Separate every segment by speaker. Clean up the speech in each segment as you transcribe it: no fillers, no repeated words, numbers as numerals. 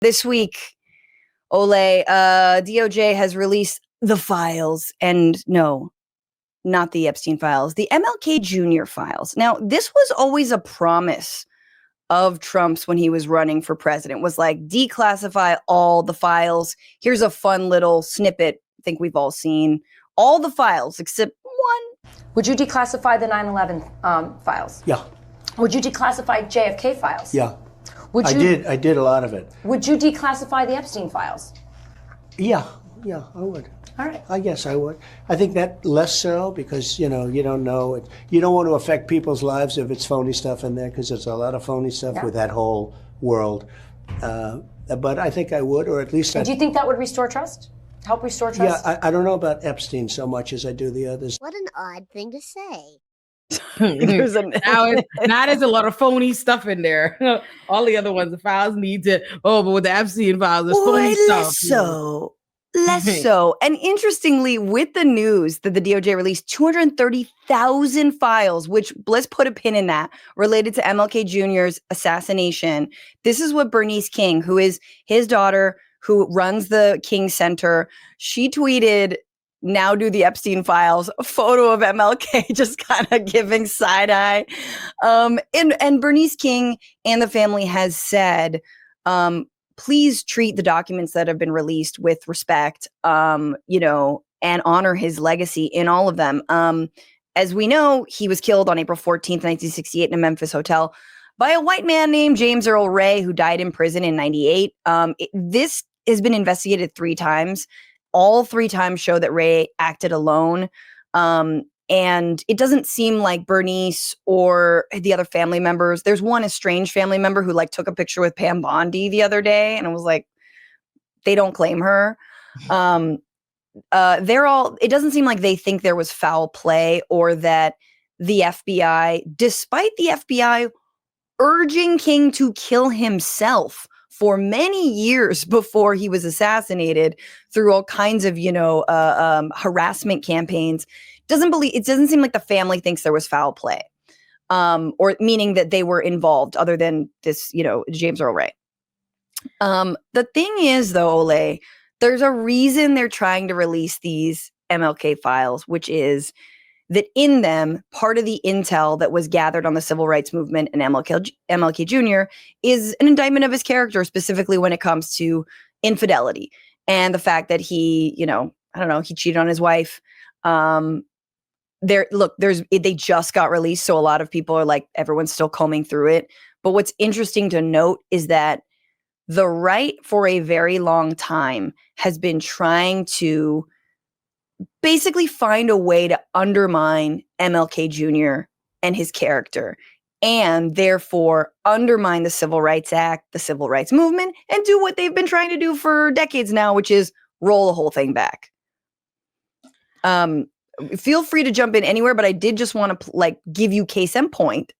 Speaker 1: This week, Ole, DOJ has released the files, and no, not the Epstein files, the MLK Jr. files. Now, this was always a promise of Trump's when he was running for president, was like, declassify all the files. Here's a fun little snippet I think we've all seen. All the files except one.
Speaker 2: Would you declassify the 9/11 files?
Speaker 3: Yeah.
Speaker 2: Would you declassify JFK files?
Speaker 3: Yeah. I did a lot of it.
Speaker 2: Would you declassify the Epstein files?
Speaker 3: Yeah, I would.
Speaker 2: All right.
Speaker 3: I guess I would. I think that less so because, you don't know it. You don't want to affect people's lives if it's phony stuff in there because there's a lot of phony stuff with that whole world. But I think I would, or at least
Speaker 2: Do you think that would restore trust? Help restore trust?
Speaker 3: Yeah, I don't know about Epstein so much as I do the others.
Speaker 4: What an odd thing to say.
Speaker 5: Now there's a lot of phony stuff in there. All the other ones, the files need to. But with the Epstein files, there's phony stuff.
Speaker 1: Less so. And interestingly, with the news that the DOJ released 230,000 files, which let's put a pin in that, related to MLK Jr.'s assassination. This is what Bernice King, who is his daughter, who runs the King Center, she tweeted, "Now do the Epstein files," a photo of MLK just kind of giving side eye. And Bernice King and the family has said, please treat the documents that have been released with respect, and honor his legacy in all of them. As we know, he was killed on April 14th, 1968 in a Memphis hotel by a white man named James Earl Ray, who died in prison in 98. This has been investigated 3 times. All 3 times show that Ray acted alone. And it doesn't seem like Bernice or the other family members. There's one estranged family member who took a picture with Pam Bondi the other day. And I was like, they don't claim her. It doesn't seem like they think there was foul play or that the FBI, despite the FBI urging King to kill himself for many years before he was assassinated through all kinds of, harassment campaigns. It doesn't seem like the family thinks there was foul play, or meaning that they were involved other than this, James Earl Ray. The thing is, though, Ole, there's a reason they're trying to release these MLK files, which is that in them, part of the intel that was gathered on the civil rights movement and MLK Jr. is an indictment of his character, specifically when it comes to infidelity and the fact that he, he cheated on his wife. They just got released, so a lot of people are like, everyone's still combing through it. But what's interesting to note is that the right for a very long time has been trying to basically find a way to undermine MLK Jr. and his character, and therefore undermine the Civil Rights Act, the Civil Rights Movement, and do what they've been trying to do for decades now, which is roll the whole thing back. Feel free to jump in anywhere, but I did just want to give you case in point.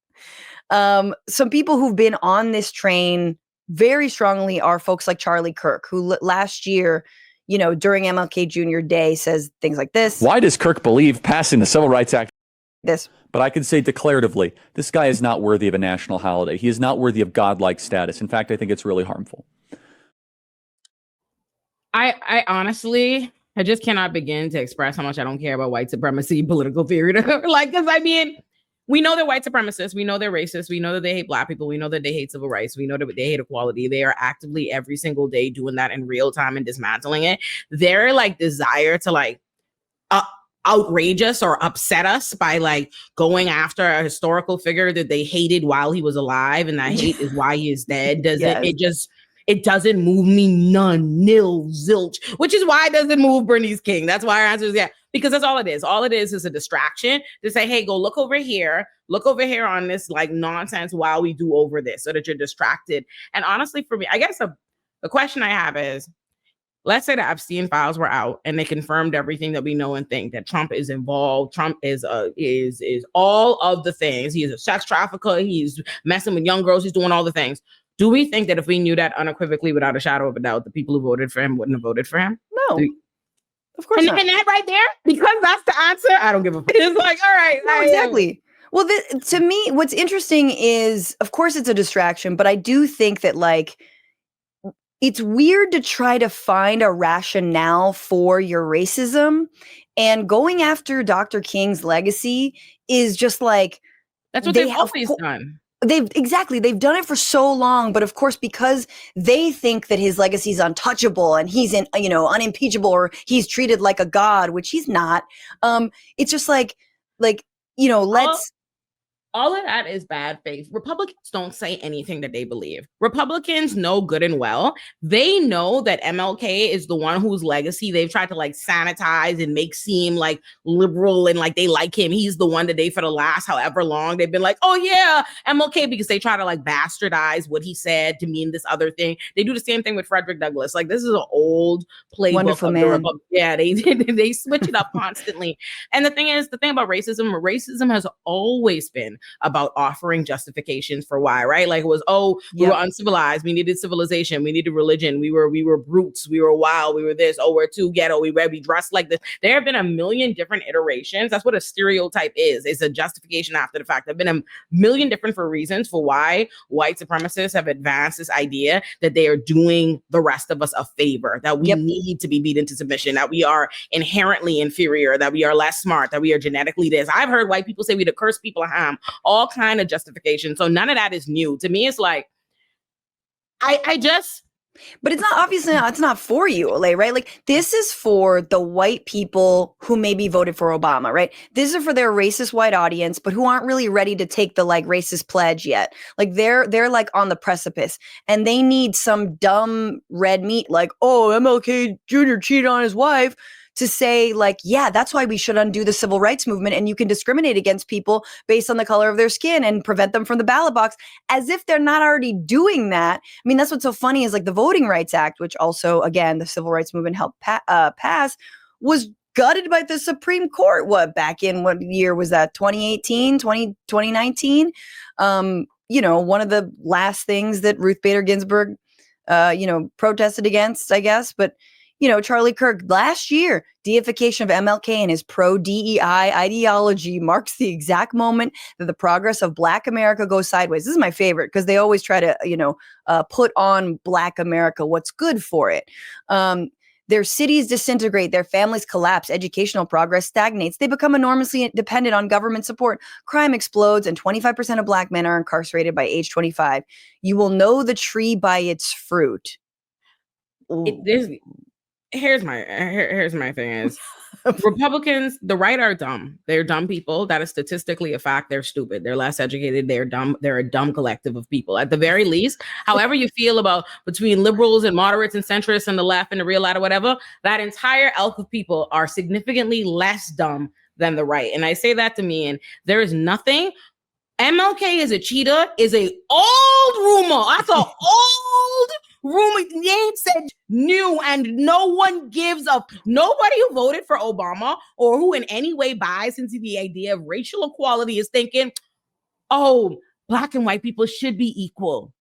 Speaker 1: Some people who've been on this train very strongly are folks like Charlie Kirk, who last year, during MLK Jr. Day says things like this.
Speaker 6: Why does Kirk believe passing the Civil Rights Act?
Speaker 1: This.
Speaker 6: But I can say declaratively, this guy is not worthy of a national holiday. He is not worthy of godlike status. In fact, I think it's really harmful.
Speaker 5: I honestly, I just cannot begin to express how much I don't care about white supremacy political theory. Because we know they're white supremacists. We know they're racist. We know that they hate Black people. We know that they hate civil rights. We know that they hate equality. They are actively every single day doing that in real time and dismantling it. Their desire to outrage us or upset us by going after a historical figure that they hated while he was alive, and that hate is why he is dead. It doesn't move me none, nil, zilch, which is why it doesn't move Bernice King. That's why our answer is because that's all it is. All it is a distraction to say, hey, go look over here on this nonsense while we do over this, so that you're distracted. And honestly, for me, I guess the question I have is, let's say the Epstein files were out and they confirmed everything that we know and think, that Trump is involved. Trump is all of the things. He is a sex trafficker. He's messing with young girls. He's doing all the things. Do we think that if we knew that unequivocally, without a shadow of a doubt, the people who voted for him wouldn't have voted for him?
Speaker 1: No, of course not.
Speaker 5: And that right there, because that's the answer, I don't give a fuck. It's all right.
Speaker 1: No, exactly. Well, to me, what's interesting is, of course, it's a distraction, but I do think that it's weird to try to find a rationale for your racism, and going after Dr. King's legacy is just like
Speaker 5: That's what
Speaker 1: they
Speaker 5: they've always done.
Speaker 1: they've done it for so long, but of course, because they think that his legacy is untouchable and he's unimpeachable, or he's treated like a god, which he's not. It's just like let's.
Speaker 5: All of that is bad faith. Republicans don't say anything that they believe. Republicans know good and well. They know that MLK is the one whose legacy they've tried to like sanitize and make seem like liberal and like they like him. He's the one that they, for the last however long, they've been like, oh yeah, MLK, because they try to like bastardize what he said to mean this other thing. They do the same thing with Frederick Douglass. Like, this is an old playbook.
Speaker 1: Wonderful
Speaker 5: of
Speaker 1: man.
Speaker 5: the Republic. Yeah, they switch it up constantly. And the thing about racism has always been about offering justifications for why, right? Like it was, we were uncivilized, we needed civilization, we needed religion, we were brutes, we were wild, we were this, we're too ghetto, we dressed like this. There have been a million different iterations. That's what a stereotype is. It's a justification after the fact. There have been a million different reasons for why white supremacists have advanced this idea that they are doing the rest of us a favor, that we need to be beat into submission, that we are inherently inferior, that we are less smart, that we are genetically this. I've heard white people say we the curse people of Ham, all kind of justification. So none of that is new. To me, it's like,
Speaker 1: but it's not, obviously it's not for you, Olay, right? Like, this is for the white people who maybe voted for Obama, right? This is for their racist white audience, but who aren't really ready to take the like racist pledge yet. Like they're like on the precipice, and they need some dumb red meat like, oh, MLK Jr. cheated on his wife, to say like, yeah, that's why we should undo the civil rights movement, and you can discriminate against people based on the color of their skin and prevent them from the ballot box, as if they're not already doing that. I mean, that's what's so funny is like the Voting Rights Act, which also, again, the civil rights movement helped pass, was gutted by the Supreme Court. Back in what year was that? 2018, 2019? One of the last things that Ruth Bader Ginsburg, protested against, I guess, but Charlie Kirk last year, deification of MLK and his pro-DEI ideology marks the exact moment that the progress of Black America goes sideways. This is my favorite because they always try to, put on Black America what's good for it. Their cities disintegrate, their families collapse, educational progress stagnates, they become enormously dependent on government support, crime explodes, and 25% of Black men are incarcerated by age 25. You will know the tree by its fruit.
Speaker 5: Here's my thing is Republicans, the right are dumb. They're dumb people. That is statistically a fact. They're stupid. They're less educated. They're dumb. They're a dumb collective of people. At the very least, however you feel about between liberals and moderates and centrists and the left and the real right or whatever, that entire elk of people are significantly less dumb than the right. And I say that to mean there is nothing. MLK is a cheater is a old rumor. That's an old rumor. They ain't said new, and no one gives up. Nobody who voted for Obama or who in any way buys into the idea of racial equality is thinking, oh, Black and white people should be equal.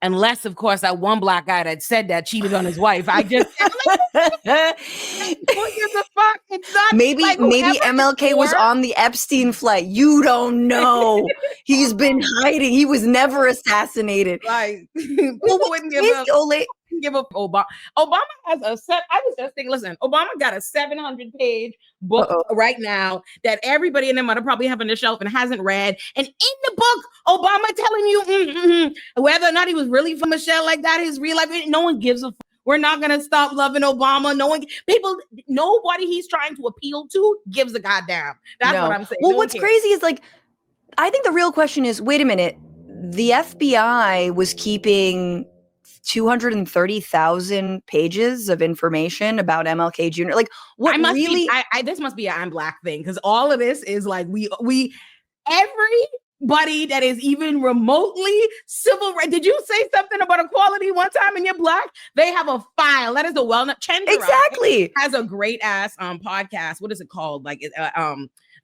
Speaker 5: Unless, of course, that one Black guy that said that cheated on his wife. I just what gives a fuck? It's not
Speaker 1: maybe
Speaker 5: like
Speaker 1: MLK was on the Epstein flight. You don't know. He's been hiding. He was never assassinated.
Speaker 5: Like, people wouldn't give up Obama. Obama has I was just thinking, listen, Obama got a 700-page book right now that everybody in them might probably have on their shelf and hasn't read. And in the book, Obama telling you whether or not he was really from Michelle like that, his real life, no one gives a fuck. We're not going to stop loving Obama. Nobody he's trying to appeal to gives a goddamn. That's what I'm saying.
Speaker 1: Well, what's crazy is like, I think the real question is, wait a minute, the FBI was keeping 230,000 pages of information about MLK Jr. Like, what
Speaker 5: this must be an I'm Black thing, because all of this is like everybody that is even remotely civil right. Did you say something about equality one time and you're Black? They have a file. That is a well-known.
Speaker 1: Exactly.
Speaker 5: Has a great ass podcast. What is it called? Like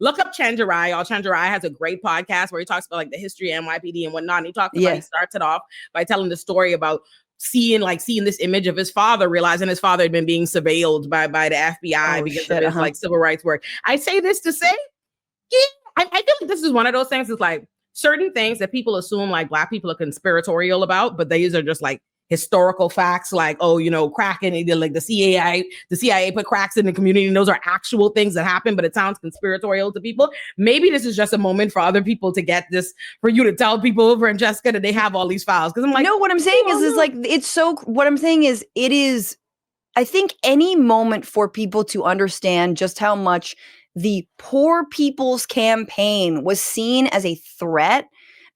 Speaker 5: look up Chenjerai. Chenjerai has a great podcast where he talks about like the history of NYPD and whatnot. And he starts it off by telling the story about seeing this image of his father, realizing his father had been being surveilled by the FBI because of his like civil rights work. I say this to say, I feel like this is one of those things. It's like certain things that people assume like Black people are conspiratorial about, but these are just like historical facts, like, oh, crack in like the CIA put cracks in the community, and those are actual things that happen, but it sounds conspiratorial to people. Maybe this is just a moment for other people to get this, for you to tell people, Francesca, that they have all these files. Because I'm like,
Speaker 1: no, what I'm saying is like, it's so, what I'm saying is, it is, I think any moment for people to understand just how much the Poor People's Campaign was seen as a threat.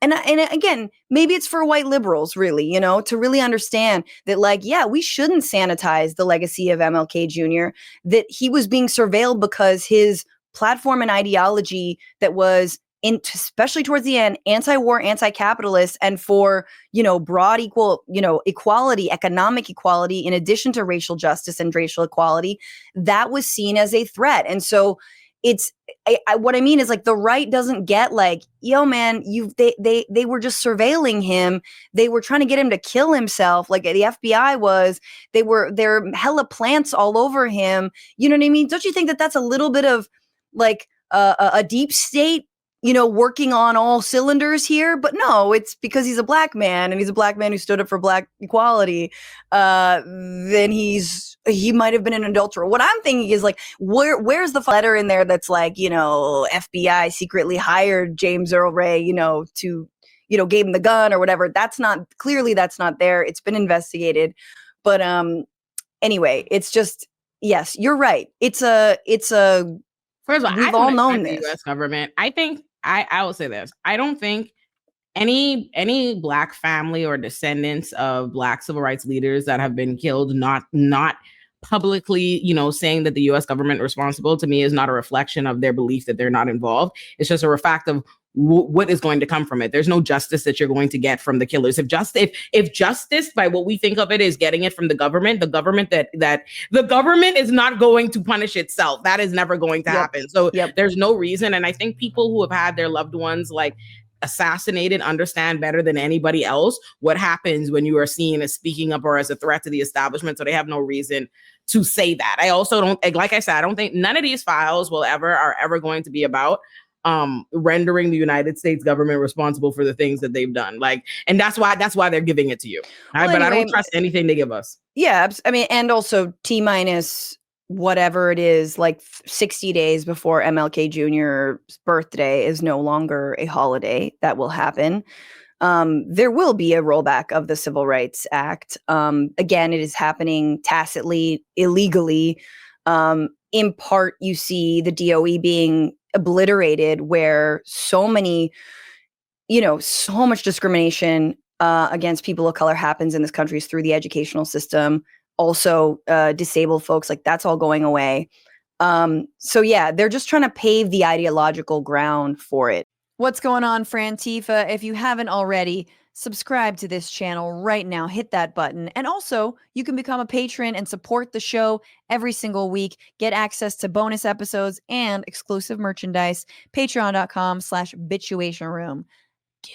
Speaker 1: And again, maybe it's for white liberals, really, to really understand that, like, yeah, we shouldn't sanitize the legacy of MLK Jr., that he was being surveilled because his platform and ideology that was, especially towards the end, anti-war, anti-capitalist, and for, broad equality, economic equality, in addition to racial justice and racial equality, that was seen as a threat. And so it's, what I mean is, like, the right doesn't get, like, yo, man, they were just surveilling him. They were trying to get him to kill himself. Like the FBI was, there are hella plants all over him. You know what I mean? Don't you think that that's a little bit of like a deep state, working on all cylinders here? But no, it's because he's a black man, and he's a black man who stood up for black equality. Then he might have been an adulterer. What I'm thinking is, like, where's the letter in there that's like, FBI secretly hired James Earl Ray, to, gave him the gun or whatever. That's not there. It's been investigated. But anyway, it's just, yes, you're right. It's a
Speaker 5: first of all,
Speaker 1: we've all known this.
Speaker 5: The U.S. government. I think I will say this. I don't think any black family or descendants of black civil rights leaders that have been killed, not publicly, saying that the U.S. government is responsible, to me is not a reflection of their belief that they're not involved. It's just a fact of what is going to come from it. There's no justice that you're going to get from the killers. If justice, by what we think of it, is getting it from the government that the government is not going to punish itself. That is never going to happen. So there's no reason. And I think people who have had their loved ones like assassinated understand better than anybody else what happens when you are seen as speaking up or as a threat to the establishment. So they have no reason to say that. I also don't, like I said, I don't think none of these files are ever going to be about rendering the United States government responsible for the things that they've done. Like, and that's why they're giving it to you. Well, but anyway, I don't trust anything they give us.
Speaker 1: Yeah. I mean, and also T- whatever it is, like 60 days before MLK Jr.'s birthday is no longer a holiday. That will happen. There will be a rollback of the Civil Rights Act. Again, it is happening tacitly, illegally. In part, you see the DOE being obliterated, where so much discrimination against people of color happens in this country is through the educational system. Also, disabled folks, like, that's all going away. So yeah, they're just trying to pave the ideological ground for it. What's going on, Frantifa? If you haven't already, subscribe to this channel right now. Hit that button. And also, you can become a patron and support the show every single week. Get access to bonus episodes and exclusive merchandise. Patreon.com/bitchuationroom. Do